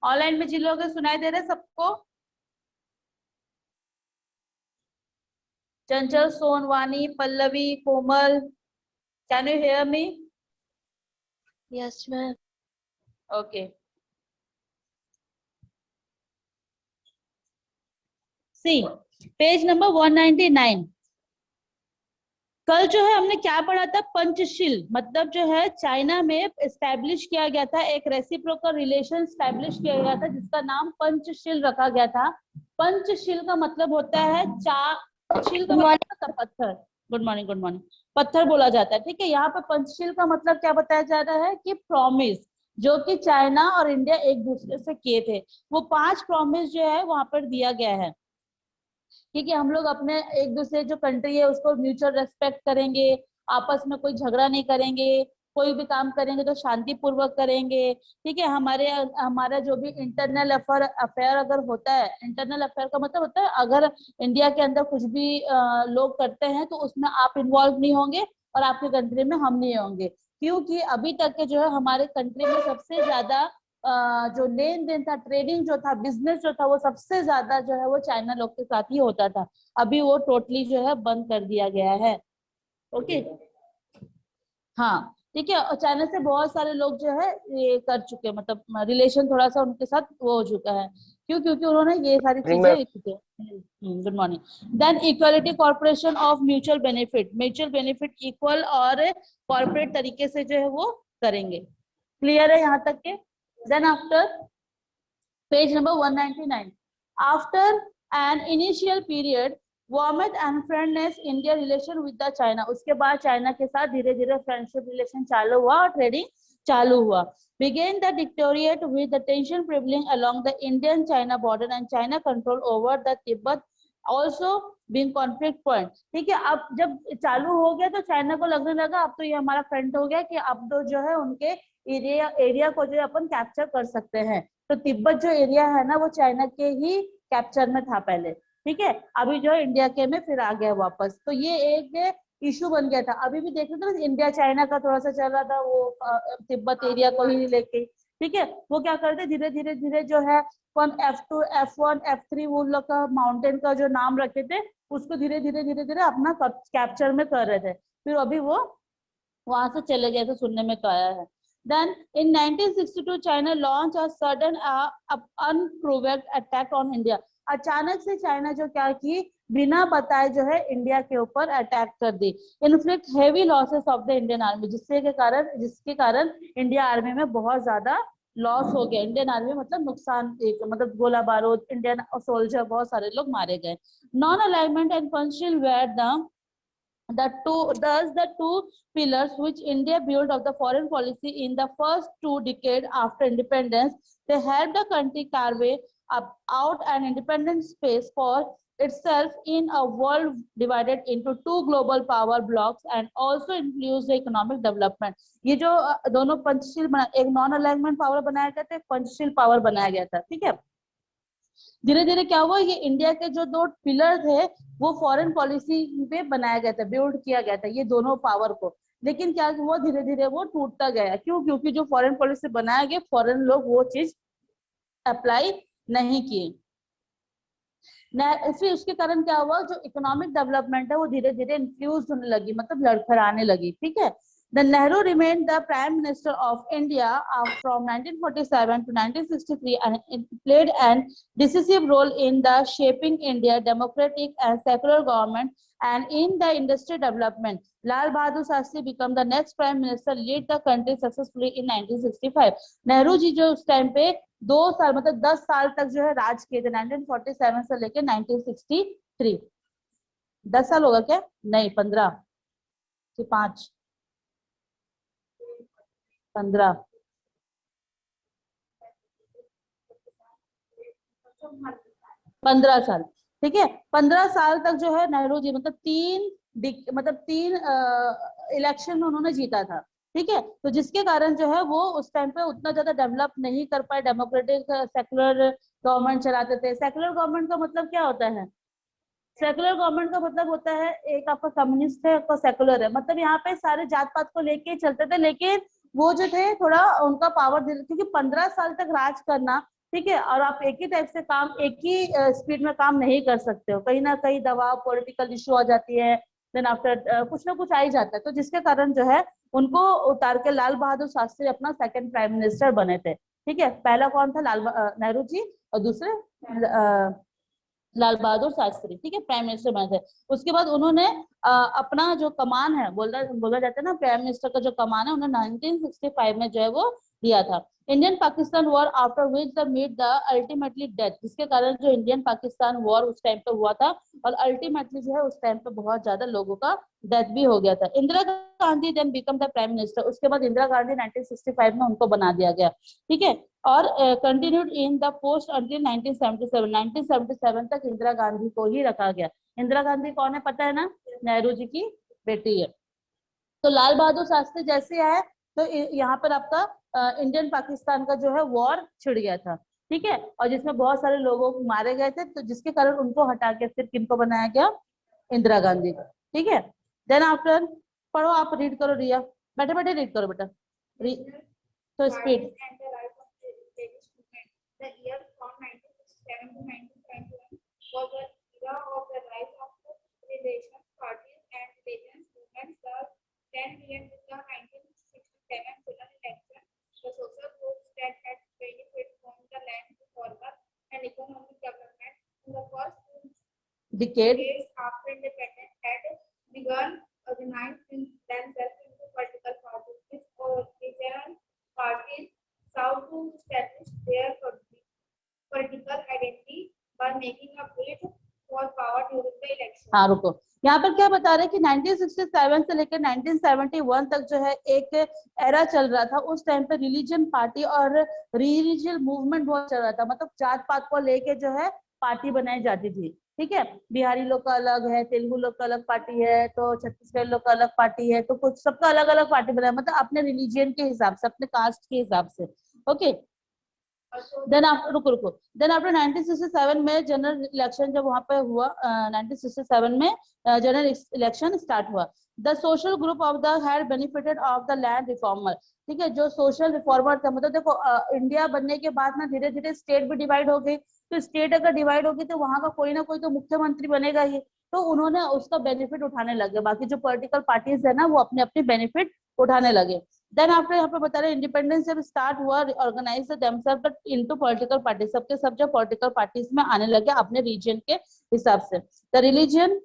Online में जिन लोगों को सुनाई दे रहे सबको? Chanchal, Sonwani, Pallavi, Komal, can you hear me? Yes ma'am. Okay, see page number 199। कल जो है हमने क्या पढ़ा था? पंचशील, मतलब जो है चाइना में एस्टेब्लिश किया गया था, एक रेसिप्रोकल रिलेशन एस्टेब्लिश किया गया था जिसका नाम पंचशील रखा गया था। पंचशील का मतलब होता है शील का मतलब होता है पत्थर। Good morning, good morning. पत्थर बोला जाता है, ठीक है। यहाँ पे पंचशील का मतलब क्या बताया जा रहा है कि प्रॉमिस, जो कि चाइना और इंडिया एक दूसरे से किए थे। वो 5 प्रॉमिस जो है वहां पर दिया गया है, क्योंकि हम लोग अपने एक दूसरे जो कंट्री है उसको म्यूचुअल रेस्पेक्ट करेंगे, आपस में कोई झगड़ा नहीं करेंगे, कोई भी काम करेंगे तो शांति पूर्वक करेंगे, ठीक है। हमारा जो भी इंटरनल अफेयर अगर होता है, इंटरनल अफेयर का मतलब होता है अगर इंडिया के अंदर कुछ भी लोग करते हैं तो उसमें आप इन्वॉल्व नहीं होंगे और आपके कंट्री में हम नहीं होंगे, क्योंकि अभी तक के जो है हमारे कंट्री में सबसे ज्यादा जो लेन देन था, ट्रेडिंग जो था, बिजनेस जो था, वो सबसे ज्यादा जो है वो चाइना लोग के साथ ही होता था। अभी वो टोटली जो है बंद कर दिया गया है। ओके, हाँ, ठीक है। और चाइना से बहुत सारे लोग जो है ये कर चुके हैं, मतलब रिलेशन थोड़ा सा उनके साथ वो हो चुका है। क्यों? क्योंकि उन्होंने ये सारी चीजें की। Good morning. Then equality corporation of mutual benefit, mutual benefit equal और कॉर्पोरेट तरीके से जो है वो करेंगे। क्लियर है यहाँ तक के? Then after page number 199, after an initial period warmth and friendliness India relation with the China, उसके बाद चाइना के साथ धीरे धीरे फ्रेंडशिप रिलेशन चालू हुआ और ट्रेडिंग चालू हुआ। began the dictatorship with the tension prevailing along the Indian China border and China control over the Tibet also being conflict point। ठीक है, अब जब चालू हो गया तो चाइना को लगने लगा अब तो ये हमारा फ्रेंड हो गया कि अब तो जो है उनके एरिया को जो है अपन कैप्चर कर सकते हैं। तो तिब्बत जो एरिया है ना वो चाइना के ही कैप्चर में था पहले, ठीक है। अभी जो है इंडिया के में फिर आ गया वापस, तो ये एक इशू बन गया था। अभी भी देख रहे थे इंडिया चाइना का थोड़ा सा चल रहा था वो तिब्बत एरिया को ही लेके, ठीक है। वो क्या करते धीरे धीरे धीरे जो है F2 F1 F3 वो लोग का माउंटेन का जो नाम रखे थे उसको धीरे धीरे धीरे धीरे अपना कैप्चर में कर रहे थे। फिर अभी वो वहां से चले गए, तो सुनने में तो आया है। Then in 1962 China launched a sudden unprovoked attack on India। अचानक से चाइना जो क्या की बिना बताए जो है इंडिया के ऊपर अटैक कर दी। Inflict heavy losses of the Indian army, जिसके कारण इंडिया आर्मी में बहुत ज्यादा लॉस हो गया। इंडियन आर्मी मतलब नुकसान, एक मतलब गोला बारूद, इंडियन सोल्जर बहुत सारे लोग मारे गए। Non alignment and Panchsheel were the two pillars which India built of the foreign policy in the first 2 decades after independence. They helped the country carve out an independent space for itself in a world divided into two global power blocks and also influenced the economic development। ये जो दोनों पंचशील बना, एक non alignment power बनाया गया था, एक Panchsheel power बनाया गया था, ठीक है। धीरे धीरे क्या हुआ, ये इंडिया के जो 2 पिलर थे वो फॉरेन पॉलिसी पे बनाया गया था, बिल्ड किया गया था ये दोनों पावर को। लेकिन क्या हुआ, धीरे धीरे वो टूटता गया। क्यों? क्योंकि जो फॉरेन पॉलिसी बनाया गया फॉरेन लोग वो चीज अप्लाई नहीं किए। फिर उसके कारण क्या हुआ, जो इकोनॉमिक डेवलपमेंट है वो धीरे धीरे इन्फ्यूज होने लगी, मतलब लड़खड़ाने लगी, ठीक है। The Nehru remained the Prime Minister of India from 1947 to 1963 and it played an decisive role in the shaping India democratic and secular government and in the industry development. Lal Bahadur Shastri became the next Prime Minister, lead the country successfully in 1965। Nehru ji जो उस time पे 2 साल मतलब 10 साल तक जो है राज किए थे, 1947 से लेकर 1963। 10 साल होगा क्या? नहीं, 15 कि 5, 15, 15 साल, ठीक है। 15 साल तक जो है नेहरू जी मतलब तीन इलेक्शन उन्होंने जीता था, ठीक है। तो जिसके कारण जो है वो उस टाइम पे उतना ज्यादा डेवलप नहीं कर पाए, डेमोक्रेटिक सेकुलर गवर्नमेंट चलाते थे। सेकुलर गवर्नमेंट का मतलब क्या होता है? सेकुलर गवर्नमेंट का मतलब होता है एक आपका कम्युनिस्ट है, आपका सेकुलर है, मतलब यहाँ पे सारे जात पात को लेके चलते थे। लेकिन वो जो थे थोड़ा उनका पावर, क्योंकि 15 साल तक राज करना ठीक है, और आप एक ही टाइप से काम, एक ही स्पीड में काम नहीं कर सकते हो, कहीं ना कहीं दबाव, पॉलिटिकल इशू आ जाती है, देन आफ्टर कुछ ना कुछ आ ही जाता है, तो जिसके कारण जो है उनको उतार के लाल बहादुर शास्त्री अपना सेकंड प्राइम मिनिस्टर बने थे। ठीक है, पहला कौन था? नेहरू जी, और दूसरे लाल बहादुर शास्त्री, ठीक है, प्राइम मिनिस्टर बने थे। उसके बाद उन्होंने अपना जो कमान है, बोला जाता है ना, प्राइम मिनिस्टर का जो कमान है, उन्होंने 1965 में जो है वो दिया था। Indian Pakistan war after which the meet the ultimately death, जिसके कारण जो इंडियन पाकिस्तान वॉर उस टाइम पे हुआ था, और अल्टीमेटली जो है उस टाइम पे बहुत ज्यादा लोगों का डेथ भी हो गया था। Indira Gandhi then become the prime minister, उसके बाद इंदिरा गांधी 1965 में उनको बना दिया गया। ठीक है, और continued in the post until 1977, 1977 तक इंदिरा गांधी को ही रखा गया। इंदिरा गांधी कौन है पता है ना? नेहरू जी की बेटी है। तो लाल बहादुर शास्त्री जैसे आए तो यहाँ पर आपका इंडियन पाकिस्तान का जो है वॉर छिड़ गया था। ठीक है, और जिसमें बहुत सारे लोगों को मारे गए थे, तो जिसके कारण उनको हटा के फिर किनको बनाया गया? इंदिरा गांधी को। ठीक है, देन आफ्टर पढ़ो, आप रीड करो रिया, बैठे बैठे रीड करो बेटा, तो speed. Decade after independence had begun organizing themselves into political parties. These regional parties sought to establish their political identity by making a bid for power during the election. हाँ रुको, यहाँ पर क्या बता रहे हैं कि 1967 से लेकर 1971 तक जो है एक एरा चल रहा था। उस टाइम पे रिलीजन पार्टी और रिलीजियस मूवमेंट बहुत चल रहा था, मतलब जात पात को लेके जो है पार्टी बनाई जाती थी। ठीक है, बिहारी लोग का अलग है, तेलुगु लोग का अलग पार्टी है, तो छत्तीसगढ़ लोग का अलग पार्टी है, तो कुछ सबका अलग अलग पार्टी बनाया, मतलब अपने रिलीजियन के हिसाब से, अपने कास्ट के हिसाब से। ओके, देन आफ्टर रुको रुको देन आफ्टर 1967 में जनरल इलेक्शन जब वहां पे हुआ, 1967 में जनरल इलेक्शन स्टार्ट हुआ। The social group of the had benefited of the land reformer. ठीक है, जो सोशल रिफॉर्मर था, मतलब देखो इंडिया बनने के बाद ना धीरे धीरे स्टेट भी डिवाइड हो गई, तो स्टेट अगर डिवाइड होगी तो वहां का कोई ना कोई तो मुख्यमंत्री बनेगा ही, तो उन्होंने उसका बेनिफिट उठाने लगे, बाकी जो पॉलिटिकल पार्टीज है ना वो अपने अपने बेनिफिट उठाने लगे। देन आफ्टर यहाँ पे बता रहे इंडिपेंडेंस जब स्टार्ट हुआ, organise themselves into political party, सबके सब जो पॉलिटिकल पार्टीज में आने लगे अपने रीजन के हिसाब से। The religion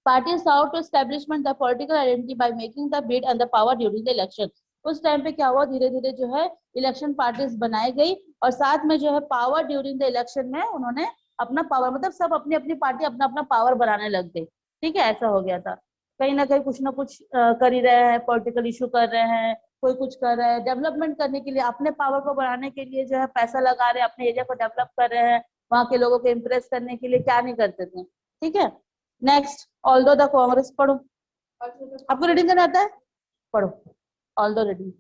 party sought to establishment the political identity by making the bid and the power during the election. उस टाइम पे क्या हुआ, धीरे धीरे जो है इलेक्शन पार्टीज बनाई गई, और साथ में जो है पावर ड्यूरिंग द इलेक्शन में उन्होंने अपना पावर, मतलब सब अपनी अपनी पार्टी अपना अपना पावर बनाने लग गई। ठीक है, ऐसा हो गया था। कहीं ना कहीं कुछ ना कुछ कर ही रहे हैं, पॉलिटिकल इशू कर रहे हैं, कोई कुछ कर रहा है, डेवलपमेंट करने के लिए, अपने पावर को बढ़ाने के लिए जो है पैसा लगा रहे हैं, अपने एरिया को डेवलप कर रहे हैं, वहां के लोगों को इम्प्रेस करने के लिए क्या नहीं करते थे। ठीक है, नेक्स्ट ऑल्दो द कांग्रेस, पढ़ो, आपको रीडिंग करना आता है? पढ़ो ऑल्दो रीडिंग।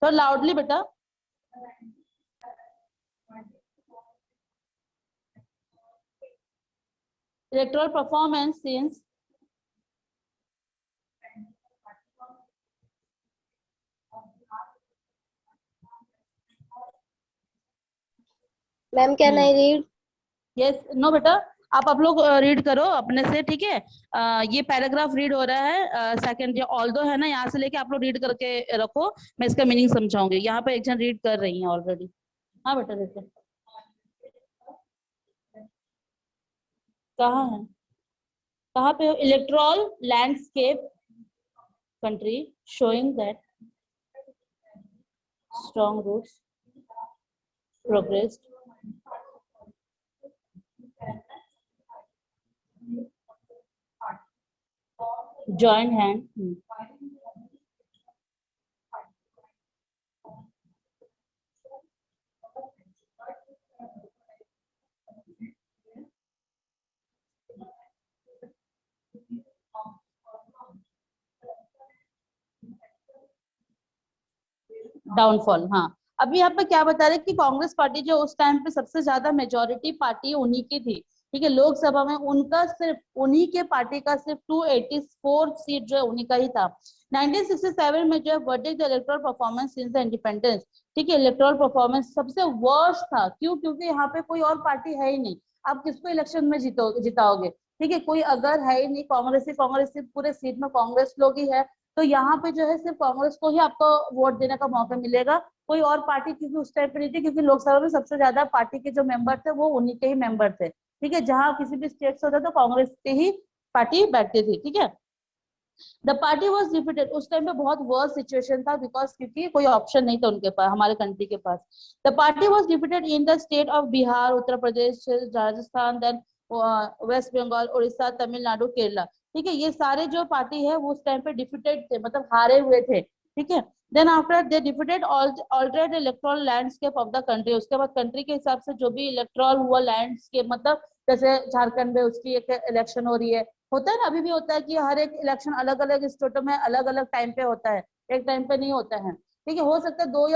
तो लाउडली बेटा। Electoral performance since Ma'am, can I read? Yes no बेटा, आप लोग रीड करो अपने से। ठीक है, ये पैराग्राफ रीड हो रहा है, सेकंड जो ऑल्दो है ना, यहाँ से लेके आप लोग रीड करके रखो, मैं इसका मीनिंग समझाऊंगी। यहाँ पे एक जन रीड कर रही है ऑलरेडी। हाँ बेटा देखो, कहाँ है, कहाँ पे हो? Electoral landscape country showing that strong roots progress joint hand. Downfall, हाँ। अभी यहाँ पे क्या बता रहे कि कांग्रेस पार्टी जो उस टाइम पे सबसे ज्यादा मेजोरिटी पार्टी उन्हीं की थी, ठीक है, लोकसभा में उनका सिर्फ उन्हीं के पार्टी का सिर्फ 284 सीट जो है उन्हीं का ही था। 1967 में जो है verdict electoral performance since the independence, ठीक है, इलेक्टोरल परफॉर्मेंस सबसे वर्स्ट था। क्यों? क्योंकि यहाँ पे कोई और पार्टी है ही नहीं, आप किसको इलेक्शन में जिताओगे, ठीक है, कोई अगर है ही नहीं, कांग्रेस सिर्फ पूरे सीट में कांग्रेस लोग ही है, तो यहाँ पे जो है सिर्फ कांग्रेस को ही आपको वोट देने का मौका मिलेगा, कोई और पार्टी क्योंकि उस टाइम पे नहीं थी, क्योंकि लोकसभा में सबसे ज्यादा पार्टी के जो मेंबर थे वो उन्हीं के ही मेंबर थे, ठीक है, जहां किसी भी स्टेट से होता तो कांग्रेस की ही पार्टी बैठती थी, ठीक है। द पार्टी वॉज डिफिटेड, उस टाइम पे बहुत वर्स्ट सिचुएशन था, बिकॉज क्योंकि कोई ऑप्शन नहीं था उनके पास, हमारे कंट्री के पास। The party was defeated in the state of Bihar, Uttar Pradesh, Rajasthan, then West Bengal, Orissa, Tamil Nadu, Kerala, ठीक है, ये सारे जो पार्टी है वो उस टाइम पे डिफिटेड थे, मतलब हारे हुए थे, ठीक है। Then after they defeated altered electoral landscape of the country, उसके बाद कंट्री के हिसाब से जो भी इलेक्ट्रल हुआ लैंडस्केप, मतलब जैसे झारखंड में उसकी एक इलेक्शन हो रही है, होता है ना, अभी भी होता है कि हर एक इलेक्शन अलग अलग स्टेटों में अलग अलग टाइम पे होता है, एक टाइम पे नहीं होता है, ठीक है, हो सकता है 2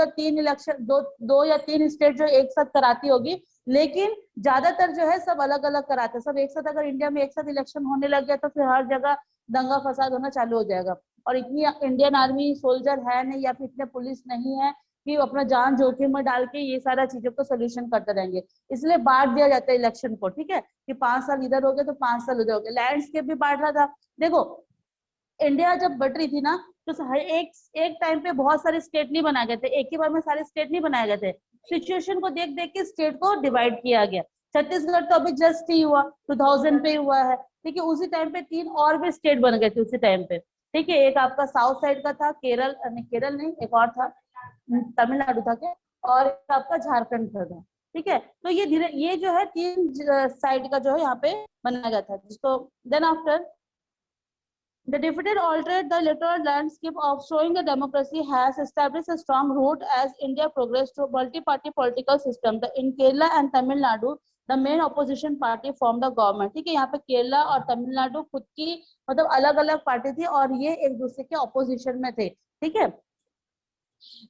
या 3 स्टेट जो एक साथ कराती होगी, लेकिन ज्यादातर जो है सब अलग अलग कराते हैं, सब एक साथ। अगर इंडिया में एक साथ इलेक्शन होने लग गया तो फिर हर जगह दंगा फसाद होना चालू हो जाएगा, और इतनी इंडियन आर्मी सोल्जर है नहीं या फिर इतने पुलिस नहीं है कि अपना जान जोखिम में डाल के ये सारा चीजों को सोल्यूशन करते रहेंगे, इसलिए बांट दिया जाता है इलेक्शन को, ठीक है, कि 5 साल इधर हो गए तो 5 साल उधर हो गए। लैंडस्केप भी बांट रहा था। देखो, इंडिया जब बढ़ रही थी ना, तो हर एक टाइम पे बहुत सारे स्टेट नहीं बनाए गए थे, एक ही बार में सारे स्टेट नहीं बनाए गए थे, सिचुएशन को देख देख के स्टेट को डिवाइड किया गया। छत्तीसगढ़ तो अभी जस्ट ही हुआ, 2000 पे हुआ है, ठीक है, उसी टाइम पे 3 और भी स्टेट बन गए थे उसी टाइम पे, ठीक है, एक आपका साउथ साइड का था, केरल नहीं, एक और था, तमिलनाडु था क्या, और एक आपका झारखंड का था, ठीक है। तो ये जो है 3 साइड का जो है यहाँ पे बनाया गया था, जिसको then after the defeated altered the electoral landscape of showing the democracy has established a strong root as India progressed to multi-party political system. In Kerala and Tamil Nadu, the main opposition party formed the government. ठीक है, यहाँ पे केरला और तमिलनाडु खुद की मतलब अलग अलग पार्टी थी और ये एक दूसरे के ऑपोजिशन में थे, ठीक है।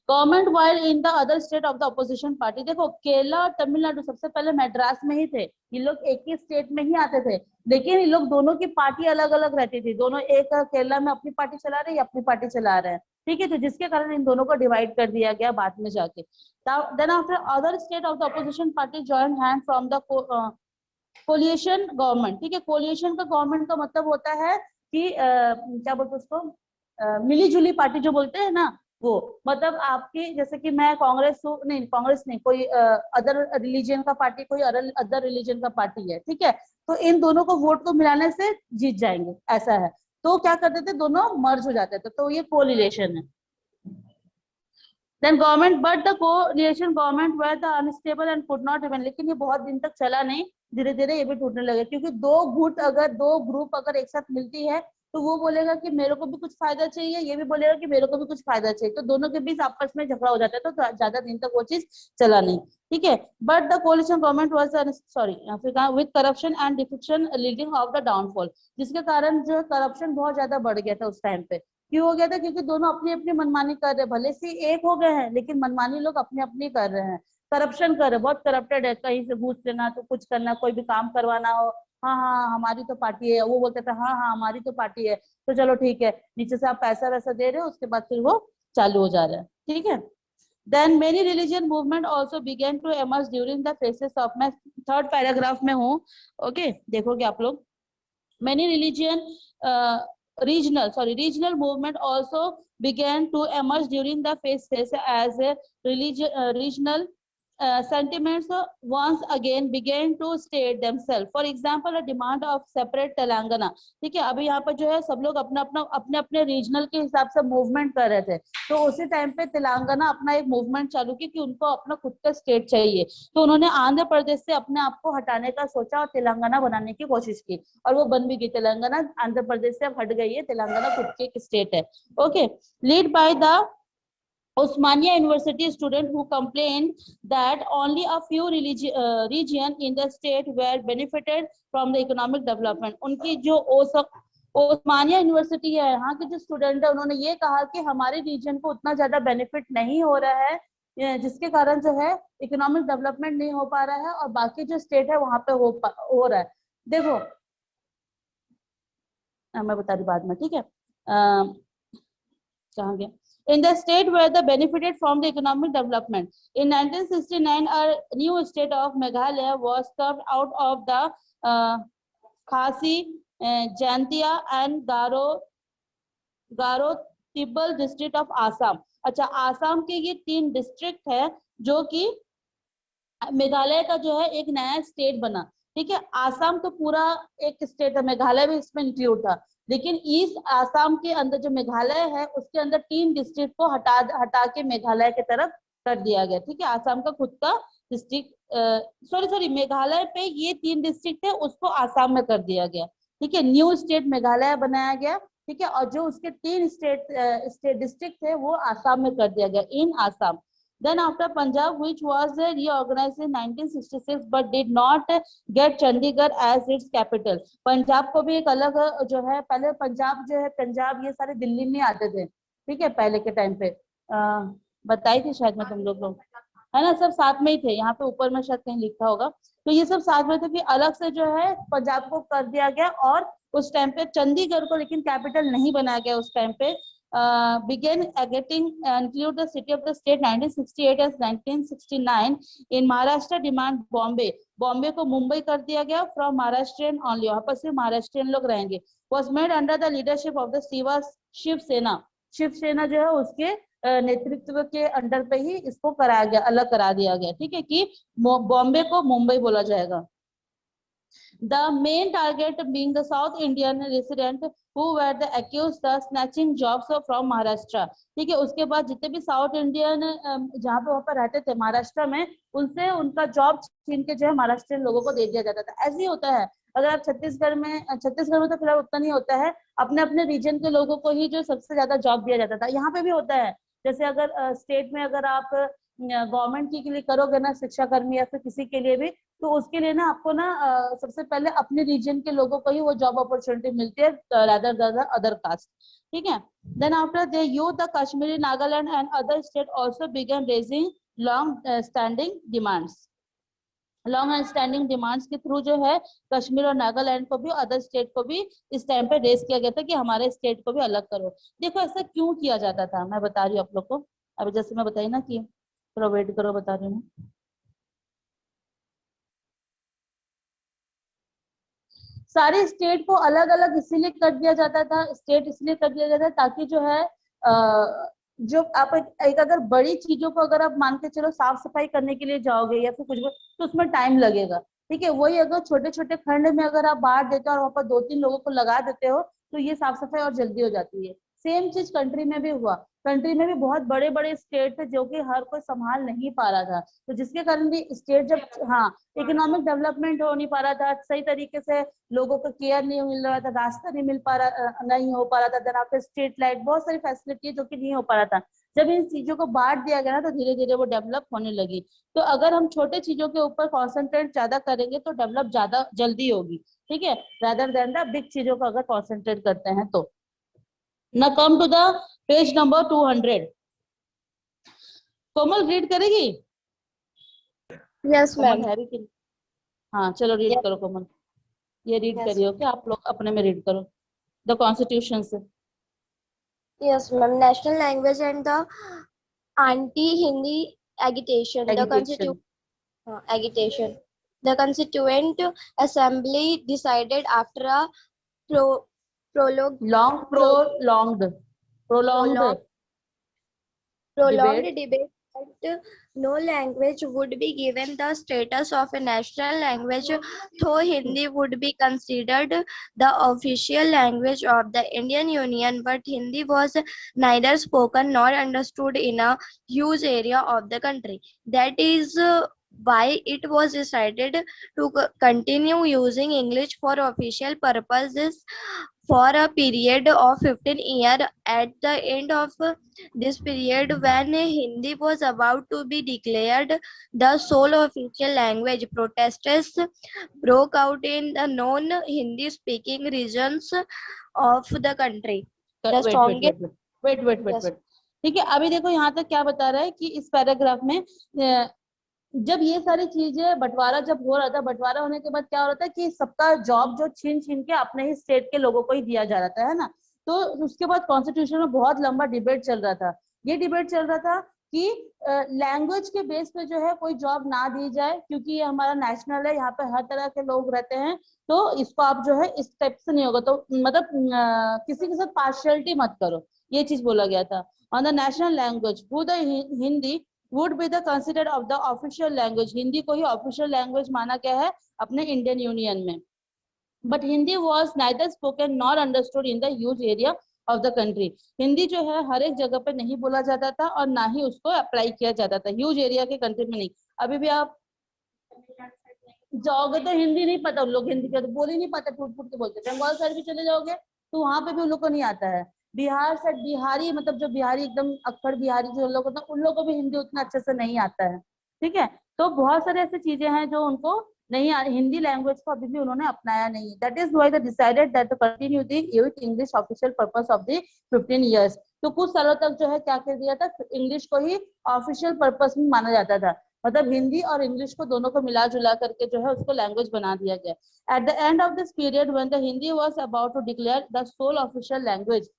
Government while in the other state of the opposition party, देखो केरला और तमिलनाडु सबसे पहले मद्रास में ही थे, ये लोग एक ही स्टेट में ही आते थे, लेकिन ये लोग दोनों की पार्टी अलग अलग रहती थी, दोनों एक केरला में अपनी पार्टी चला रहे हैं, अपनी पार्टी चला रहे हैं, ठीक है, तो जिसके कारण इन दोनों को डिवाइड कर दिया गया बाद में जाके। Then after other state of the opposition party join hand from the coalition government, ठीक है, कोलिएशन का गवर्नमेंट का मतलब होता है कि क्या बोलते उसको, मिली जुली पार्टी जो बोलते हैं ना, वो मतलब आपकी, जैसे कि मैं कांग्रेस नहीं, कांग्रेस नहीं, कोई अदर रिलीजन का पार्टी, कोई अदर रिलीजन का पार्टी है, ठीक है, तो इन दोनों को वोट को मिलाने से जीत जाएंगे, ऐसा है, तो क्या करते थे, दोनों मर्ज हो जाते थे, तो ये कोलिएशन है। Then government, but the coalition government were the unstable and could not even, लेकिन ये बहुत दिन तक चला नहीं, धीरे धीरे ये भी टूटने लगे, क्योंकि दो ग्रुप अगर एक साथ मिलती है तो वो बोलेगा कि मेरे को भी कुछ फायदा चाहिए, ये भी बोलेगा कि मेरे को भी कुछ फायदा चाहिए, तो दोनों के बीच आपस में झगड़ा हो जाता है, तो ज्यादा दिन तक वो चीज चला नहीं, ठीक है। But the coalition government was sorry with corruption and defection leading of the downfall, जिसके कारण जो करप्शन बहुत ज्यादा बढ़ गया था उस टाइम पे। क्यों हो गया था? क्योंकि दोनों अपनी अपनी मनमानी कर रहे, भले से एक हो गए हैं लेकिन मनमानी लोग अपनी अपनी कर रहे हैं, करप्शन कर रहे, बहुत करप्टेड है, कहीं से घूस लेना तो कुछ करना, कोई भी काम करवाना हो, हाँ हाँ हमारी तो पार्टी है, वो बोलते थे हाँ हाँ हमारी तो पार्टी है, तो चलो ठीक है, नीचे से आप पैसा वैसा दे रहे हो, उसके बाद फिर वो चालू हो जा रहा है, ठीक है। Then many religion movement also began to emerge during the phases of, मैं थर्ड पैराग्राफ में हूँ, ओके, देखोगे आप लोग। Many regional movement also began to emerge during the phases as a regional sentiments once again began to state themselves. For example, a demand of separate Telangana, ठीक है, अभी यहाँ पर जो है सब लोग अपने अपने रीजनल के हिसाब से मूवमेंट कर रहे थे, तो उसी टाइम पे तेलंगाना अपना एक मूवमेंट चालू की कि उनको अपना खुद का स्टेट चाहिए, तो उन्होंने आंध्र प्रदेश से अपने आप को हटाने का सोचा और तेलंगाना बनाने की कोशिश की, और वो बन भी गई, तेलंगाना आंध्र प्रदेश से अब हट गई है, तेलंगाना खुद की एक स्टेट है, okay. Lead by the Osmania University student who complained that only a few region in the state were benefited from the economic development. उनकी जो ओस्मानिया यूनिवर्सिटी है, यहाँ के जो स्टूडेंट है, उन्होंने ये कहा कि हमारे रीजन को उतना ज्यादा बेनिफिट नहीं हो रहा है जिसके कारण जो है इकोनॉमिक डेवलपमेंट नहीं हो पा रहा है और बाकी जो स्टेट है वहां पे हो रहा है। देखो मैं बता रही बाद में, ठीक है। कहाँ गया? In the state where the benefited from the economic development. In 1969, a new state of Meghalaya was carved out of the Khasi, Jantia and Garo Tibbal district of Assam. अच्छा, आसाम के ये 3 डिस्ट्रिक्ट है जो कि मेघालय का जो है एक नया स्टेट बना, ठीक है। आसाम तो पूरा एक स्टेट है, मेघालय भी इसमें इंक्लूड था, लेकिन ईस्ट आसाम के अंदर जो मेघालय है उसके अंदर 3 डिस्ट्रिक्ट को हटा के मेघालय की तरफ कर दिया गया, ठीक है। आसाम का खुद का डिस्ट्रिक्ट सॉरी मेघालय पे ये 3 डिस्ट्रिक्ट है उसको आसाम में कर दिया गया, ठीक है। न्यू स्टेट मेघालय बनाया गया, ठीक है, और जो उसके 3 स्टेट डिस्ट्रिक्ट थे वो आसाम में कर दिया गया, इन Assam. Then after Punjab, which was reorganized in 1966, but did not get Chandigarh as its capital. Punjab को भी एक अलग जो है, पहले पंजाब जो है, पंजाब ये सारे दिल्ली में आते थे, ठीक है, पहले के टाइम पे बताई थी शायद मैं तुम लोग को, है ना, सब साथ में ही थे। यहाँ पे ऊपर में शायद कहीं लिखा होगा, तो ये सब साथ में थे कि अलग से जो है पंजाब को कर दिया गया, और उस टाइम पे चंडीगढ़ को लेकिन कैपिटल नहीं बनाया गया उस टाइम पे। began getting include the city of the state 1968 as 1969 in Maharashtra demand Bombay. Bombay को मुंबई कर दिया गया, फ्रॉम महाराष्ट्रियन ओनली, वहां पर सिर्फ महाराष्ट्रियन लोग रहेंगे। was made under the leadership of the Shiv Sena, Shiv Sena जो है उसके नेतृत्व के अंडर पे ही इसको कराया गया, अलग करा दिया गया, ठीक है, कि बॉम्बे को मुंबई बोला जाएगा। The main target being the South Indian resident who were the accused the snatching jobs from Maharashtra, ठीक है। उसके बाद जितने भी साउथ इंडियन जहाँ पे वहाँ पर रहते थे महाराष्ट्र में, उनसे उनका जॉब छीन के जो है महाराष्ट्रियन लोगों को दे दिया जाता था। ऐसे ही होता है, अगर आप छत्तीसगढ़ में तो फिलहाल उतना नहीं होता है, अपने अपने रीजन के लोगों को ही जो सबसे ज्यादा जॉब दिया जाता था। यहाँ पे भी होता है, जैसे अगर स्टेट में अगर आप गवर्नमेंट के लिए करोगे ना, शिक्षा कर्मी या फिर किसी के लिए भी, तो उसके लिए ना आपको ना सबसे पहले अपने रीजन के लोगों को ही वो जॉब अपॉर्चुनिटी मिलती है, रादर देन अदर कास्ट, ठीक है। Then after they youth the Kashmiri, Nagaland and other state also began raising long standing demands के थ्रू जो है कश्मीर और नागालैंड को भी, अदर स्टेट को भी इस टाइम पे रेज किया गया था कि हमारे स्टेट को भी अलग करो। देखो ऐसा क्यों किया जाता था, मैं बता रही हूँ आप लोग को। अभी जैसे मैं बताई ना कि थोड़ा वेट करो, बता रही हूँ। सारे स्टेट को अलग अलग इसीलिए कर दिया जाता था, स्टेट इसलिए कर दिया जाता था ताकि जो है जो आप एक अगर बड़ी चीजों को अगर आप मान के चलो साफ सफाई करने के लिए जाओगे या फिर कुछ भी, तो उसमें टाइम लगेगा, ठीक है। वही अगर छोटे छोटे खंड में अगर आप बांट देते हो और वहां पर 2-3 लोगों को लगा देते हो, तो ये साफ सफाई और जल्दी हो जाती है। सेम चीज कंट्री में भी हुआ, कंट्री में भी बहुत बड़े बड़े स्टेट थे जो कि हर कोई संभाल नहीं पा रहा था, तो जिसके कारण भी स्टेट जब हाँ इकोनॉमिक डेवलपमेंट हो नहीं पा रहा था, सही तरीके से लोगों को केयर नहीं मिल रहा था, रास्ता नहीं नहीं हो पा रहा था, देन आपके स्ट्रीट लाइट, बहुत सारी फैसिलिटी जो कि नहीं हो पा रहा था। जब इन चीजों को बांट दिया गया ना, तो धीरे धीरे वो डेवलप होने लगी। तो अगर हम छोटे चीजों के ऊपर कॉन्सेंट्रेट ज्यादा करेंगे तो डेवलप ज्यादा जल्दी होगी, ठीक है, रादर देन द बिग चीजों को अगर कॉन्सेंट्रेट करते हैं तो। Now come to the page number 200. Komal read करेगी? Yes, ma'am. कोमल है कि? हाँ चलो रीड Yes. करो कोमल, ये रीड Yes. करियो कि आप लोग अपने में रीड करो द कॉन्स्टिट्यूशन से। Yes, ma'am. National language and the anti-Hindi agitation. Agitation. The Constituent Assembly decided after a prolonged debate that no language would be given the status of a national language, though Hindi would be considered the official language of the Indian Union, but Hindi was neither spoken nor understood in a huge area of the country. That is why it was decided to continue using English for official purposes for a period of 15 years. At the end of this period, when Hindi was about to be declared the sole official language, protests broke out in the non-Hindi speaking regions of the country. The strongest wait. ठीक है, अभी देखो यहाँ तक क्या बता रहा है कि इस पैराग्राफ में जब ये सारी चीजें बंटवारा जब हो रहा था, बंटवारा होने के बाद क्या हो रहा था कि सबका जॉब जो छीन छीन के अपने ही स्टेट के लोगों को ही दिया जा रहा था, है ना। तो उसके बाद कॉन्स्टिट्यूशन में बहुत लंबा डिबेट चल रहा था। ये डिबेट चल रहा था कि लैंग्वेज के बेस पे जो है कोई जॉब ना दी जाए, क्योंकि ये हमारा नेशनल है, यहाँ पे हर तरह के लोग रहते हैं, तो इसको आप जो है इस टाइप से नहीं होगा, तो मतलब किसी के साथ पार्शियलिटी मत करो, ये चीज बोला गया था। On the national language who the Hindi would be the considered of the official language, Hindi को ही ऑफिशियल लैंग्वेज माना गया है अपने इंडियन यूनियन में। But Hindi was neither spoken nor understood in the huge area of the country, Hindi जो है हर एक जगह पे नहीं बोला जाता था और ना ही उसको अप्लाई किया जाता था, ह्यूज एरिया के कंट्री में नहीं। अभी भी आप जाओगे तो हिंदी नहीं पता, उन लोग हिंदी का तो बोल ही नहीं पाते, फूट फूट के बोलते। बंगाल साइड भी चले जाओगे तो वहां पे भी उन लोग को नहीं आता है। बिहार साइड बिहारी, मतलब जो बिहारी एकदम अक्खड़ बिहारी जो लोग होते हैं, उन लोगों को भी हिंदी उतना अच्छे से नहीं आता है। ठीक है, तो बहुत सारे ऐसी चीजें हैं जो उनको नहीं आ, हिंदी लैंग्वेज को अभी भी उन्होंने अपनाया नहीं है। That is why they decided that to continue the use English official purpose of the 15 years. तो कुछ सालों तक जो है क्या कर दिया था, इंग्लिश को ही ऑफिशियल पर्पस में माना जाता था, मतलब हिंदी और इंग्लिश को दोनों को मिला जुला करके जो है उसको लैंग्वेज बना दिया गया। At the end of this period when the Hindi was about to declare the sole official language,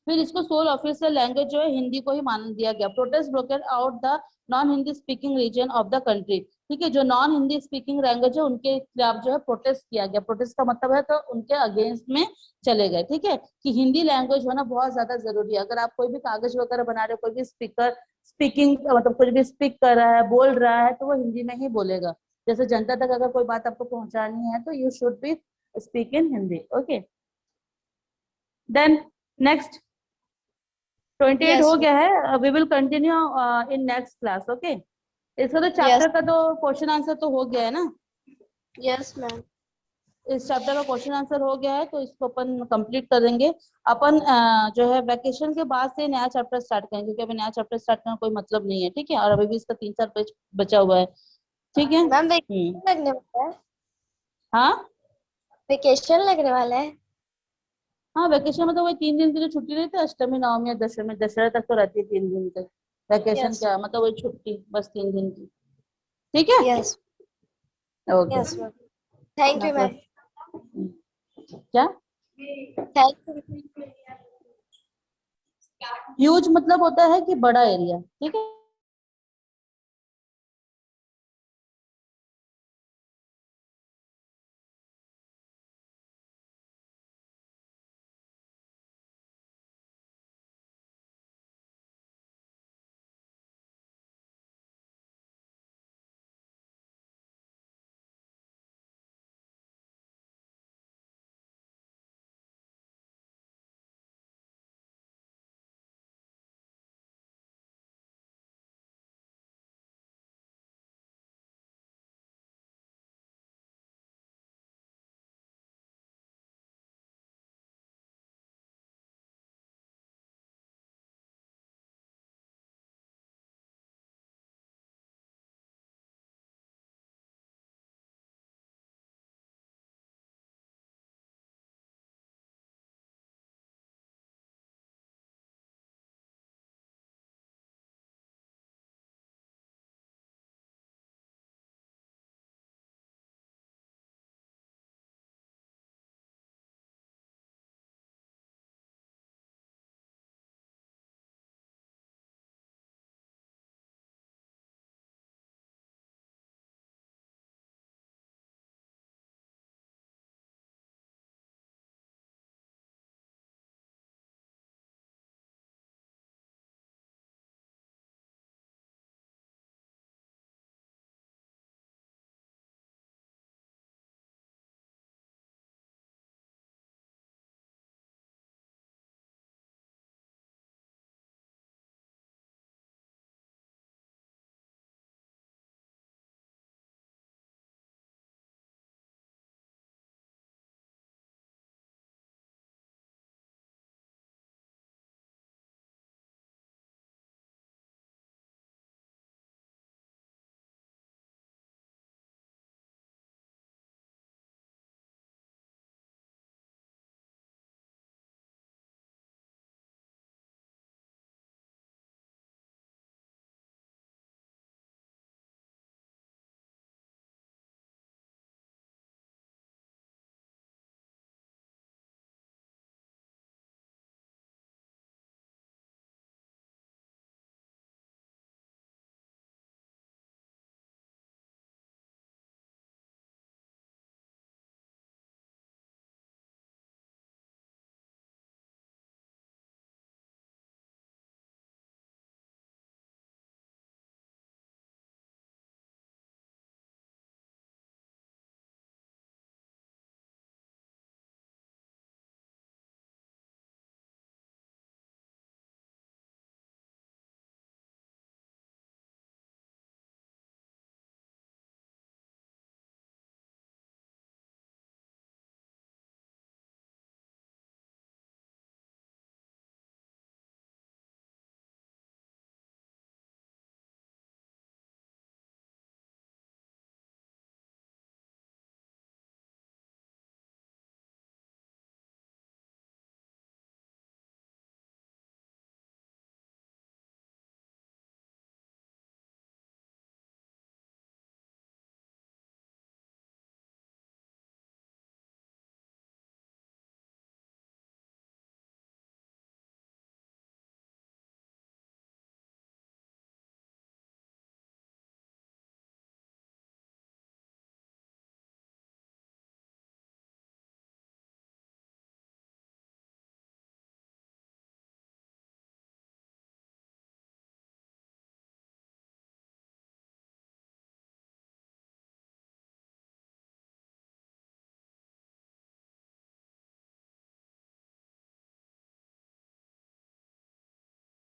फिर इसको सोल ऑफिशियल लैंग्वेज जो है हिंदी को ही मान दिया गया। Protest broken out the non Hindi speaking region of the country, ठीक है, जो नॉन हिंदी स्पीकिंग लैंग्वेज है उनके खिलाफ जो है प्रोटेस्ट किया गया। प्रोटेस्ट का मतलब है तो उनके अगेंस्ट में चले गए। ठीक है, कि हिंदी लैंग्वेज होना बहुत ज्यादा जरूरी है। अगर आप कोई भी कागज वगैरह बना रहे हो, कोई भी स्पीकिंग मतलब कुछ भी स्पीक कर रहा है, बोल रहा है, तो वो हिंदी में ही बोलेगा। जैसे जनता तक अगर कोई बात आपको पहुंचानी है तो you should be speak in Hindi. Okay, then next 28 हो Yes, गया है, we will continue in next class. Okay, इसका तो yes, चैप्टर का तो क्वेश्चन आंसर तो हो गया है ना, yes, ma'am. इस चैप्टर का क्वेश्चन आंसर हो गया है, तो इसको अपन कंप्लीट कर देंगे। अपन जो है वैकेशन के बाद से नया चैप्टर स्टार्ट करेंगे, क्योंकि अभी नया चैप्टर स्टार्ट करने का कोई मतलब नहीं है। ठीक है, और अभी भी इसका 3-4 पेज बचा हुआ है। ठीक है। मैम वेकेशन लगने वाला है, हाँ वेकेशन लगने वाला है। हाँ, वैकेशन में तो वही 3 दिन के लिए छुट्टी रहती है, अष्टमी नवमी या दशमी, दशहरा तक तो रहती है 3 दिन तक। वैकेशन Yes, क्या मतलब वही छुट्टी बस 3 दिन की। ठीक है, yes, okay, yes, ma'am. Thank ना you, ma'am. क्या Thank you. ह्यूज मतलब होता है कि बड़ा एरिया। ठीक है।